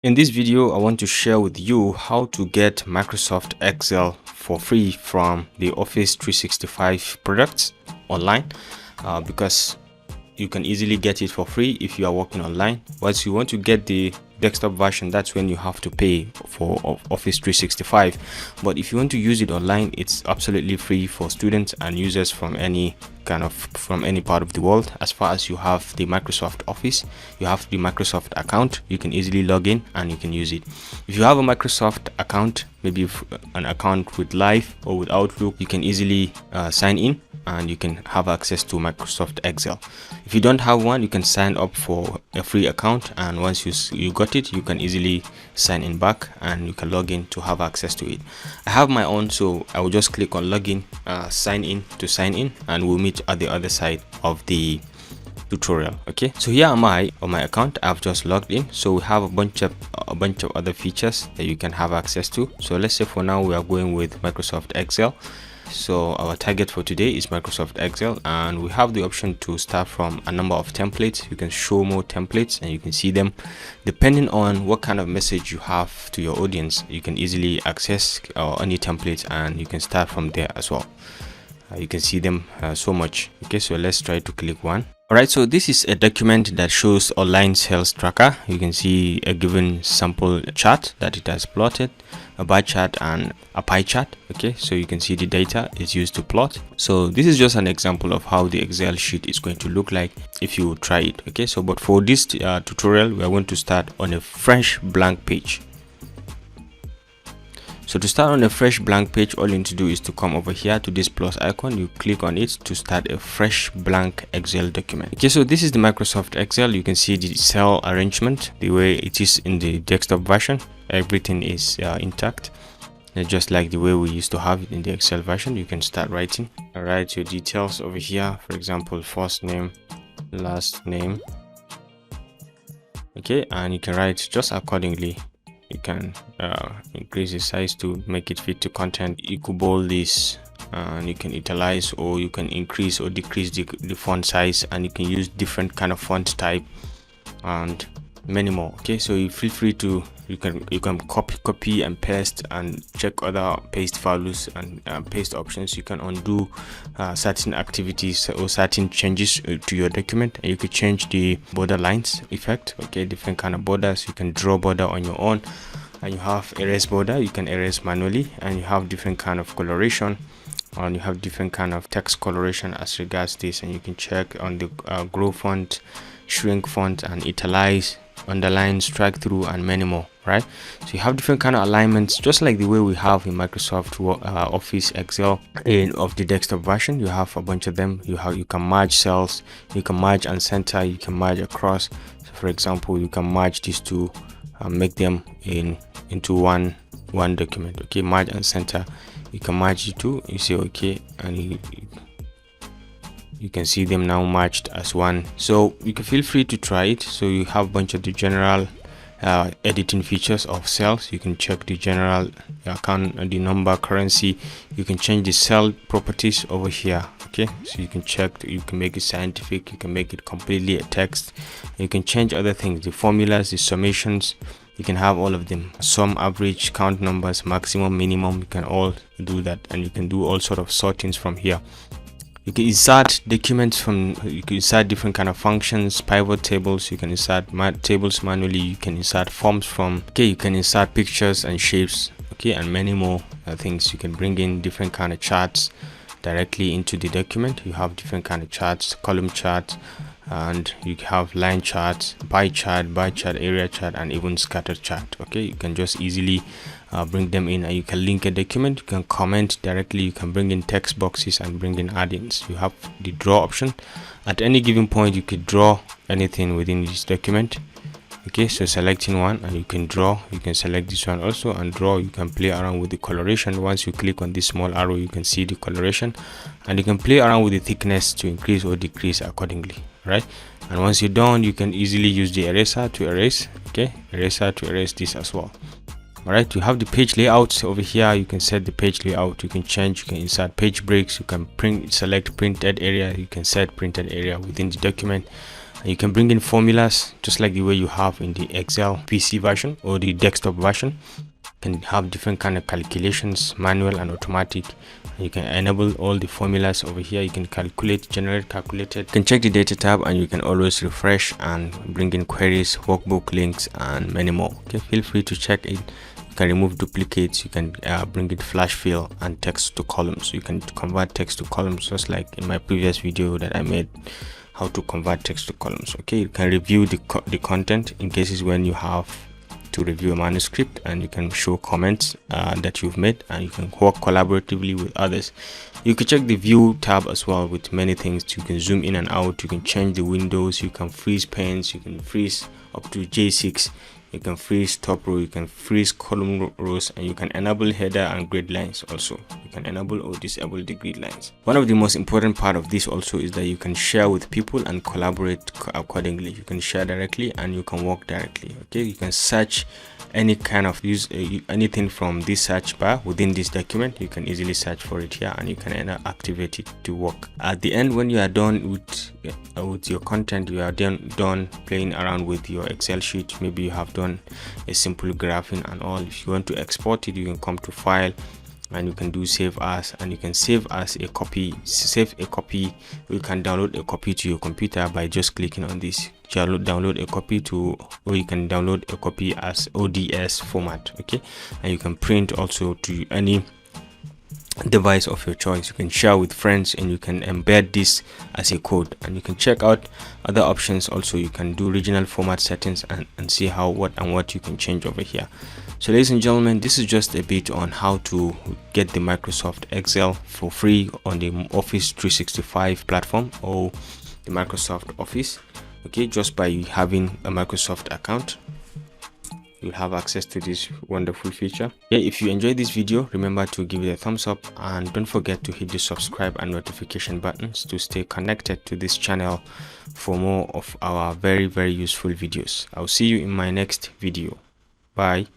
In this video, I want to share with you how to get Microsoft Excel for free from the Office 365 products online because you can easily get it for free if you are working online. Once you want to get the desktop version, that's when you have to pay for Office 365. But if you want to use it online, it's absolutely free for students and users from any part of the world. As far as you have the Microsoft Office, you have the Microsoft account, you can easily log in and you can use it. If you have a Microsoft account, maybe an account with Live or with Outlook, you can easily sign in and you can have access to Microsoft Excel. If you don't have one, you can sign up for a free account, and once you got it, you can easily sign in back and you can log in to have access to it. I have my own, so I will just click on login, sign in to sign in, and we'll meet at the other side of the tutorial. Okay, so here am I on my account. I've just logged in, so we have a bunch of other features that you can have access to. So let's say for now we are going with Microsoft Excel. So our target for today is Microsoft Excel, and we have the option to start from a number of templates. You can show more templates and you can see them depending on what kind of message you have to your audience. You can easily access any templates and you can start from there as well. You can see them so much. Okay, so let's try to click one. Alright, so this is a document that shows online sales tracker. You can see a given sample chart that it has plotted, a bar chart and a pie chart. Okay, so you can see the data is used to plot. So this is just an example of how the Excel sheet is going to look like if you try it. Okay, so but for this tutorial, we are going to start on a fresh blank page. So to start on a fresh blank page, all you need to do is to come over here to this plus icon. You click on it to start a fresh blank Excel document. Okay, so this is the Microsoft Excel. You can see the cell arrangement the way it is in the desktop version. Everything is intact, just like the way we used to have it in the Excel version. You can start writing. Write your details over here, for example, first name, last name. Okay, and you can write just accordingly. You can increase the size to make it fit to content. You could bold this and you can italize, or you can increase or decrease the font size, and you can use different kind of font type and many more. Okay, so you feel free to you can copy and paste and check other paste values and paste options. You can undo certain activities or certain changes to your document, and you could change the border lines effect. Okay, different kind of borders. You can draw border on your own, and you have erase border. You can erase manually, and you have different kind of coloration, and you have different kind of text coloration as regards this, and you can check on the grow font, shrink font, and italize, underline, strike through, and many more. Right, so you have different kind of alignments, just like the way we have in Microsoft Office Excel of the desktop version. You have a bunch of them. You can merge cells, you can merge and center, you can merge across. So for example, you can merge these two and make them into one document. Okay, merge and center, you can merge the two. You say okay, and you can see them now merged as one. So you can feel free to try it. So you have a bunch of the general editing features of cells. You can check the general account, the number, currency. You can change the cell properties over here. Okay, so you can check, you can make it scientific, you can make it completely a text. You can change other things, the formulas, the summations. You can have all of them, sum, average, count numbers, maximum, minimum. You can all do that, and you can do all sort of sortings from here. You can insert documents you can insert different kind of functions, pivot tables. You can insert tables manually. You can insert forms from. Okay, you can insert pictures and shapes. Okay, and many more things. You can bring in different kind of charts directly into the document. You have different kind of charts, column charts, and you have line charts, pie chart, bar chart, area chart, and even scatter chart. Okay, you can just easily bring them in, and you can link a document. You can comment directly. You can bring in text boxes and bring in add-ins. You have the draw option. At any given point, you could draw anything within this document. Okay, so selecting one, and you can draw. You can select this one also and draw. You can play around with the coloration. Once you click on this small arrow, you can see the coloration, and you can play around with the thickness to increase or decrease accordingly. Right, and once you're done, you can easily use the eraser to erase. Okay, eraser to erase this as well. All right, you have the page layout over here. You can set the page layout. You can change, you can insert page breaks. You can select printed area. You can set printed area within the document. You can bring in formulas just like the way you have in the Excel PC version or the desktop version. You can have different kind of calculations, manual and automatic. You can enable all the formulas over here. You can calculate, generate calculated. You can check the data tab, and you can always refresh and bring in queries, workbook links, and many more. Okay, feel free to check it. You can remove duplicates. You can bring in flash fill and text to columns. You can convert text to columns, just like in my previous video that I made, how to convert text to columns. Okay, you can review the content in cases when you have to review a manuscript, and you can show comments that you've made, and you can work collaboratively with others. You can check the view tab as well with many things. You can zoom in and out, you can change the windows, you can freeze panes, you can freeze up to J6, you can freeze top row, you can freeze column rows, and you can enable header and grid lines. Also, you can enable or disable the grid lines. One of the most important part of this also is that you can share with people and collaborate accordingly. You can share directly and you can work directly. Okay, you can search any kind of anything from this search bar within this document. You can easily search for it here, and you can activate it to work. At the end, when you are done with your content, you are done playing around with your Excel sheet. Maybe you have done a simple graphing and all. If you want to export it, you can come to file, and you can do save as, and you can save as a copy. You can download a copy to your computer by just clicking on this. Download a copy to, or you can download a copy as ODS format. Okay, and you can print also to any device of your choice. You can share with friends, and you can embed this as a code, and you can check out other options. Also, you can do regional format settings and see what you can change over here. So ladies and gentlemen, this is just a bit on how to get the Microsoft Excel for free on the Office 365 platform or the Microsoft Office. Okay, just by having a Microsoft account, you'll have access to this wonderful feature. Yeah, if you enjoyed this video, remember to give it a thumbs up, and don't forget to hit the subscribe and notification buttons to stay connected to this channel for more of our very useful videos. I'll see you in my next video. Bye.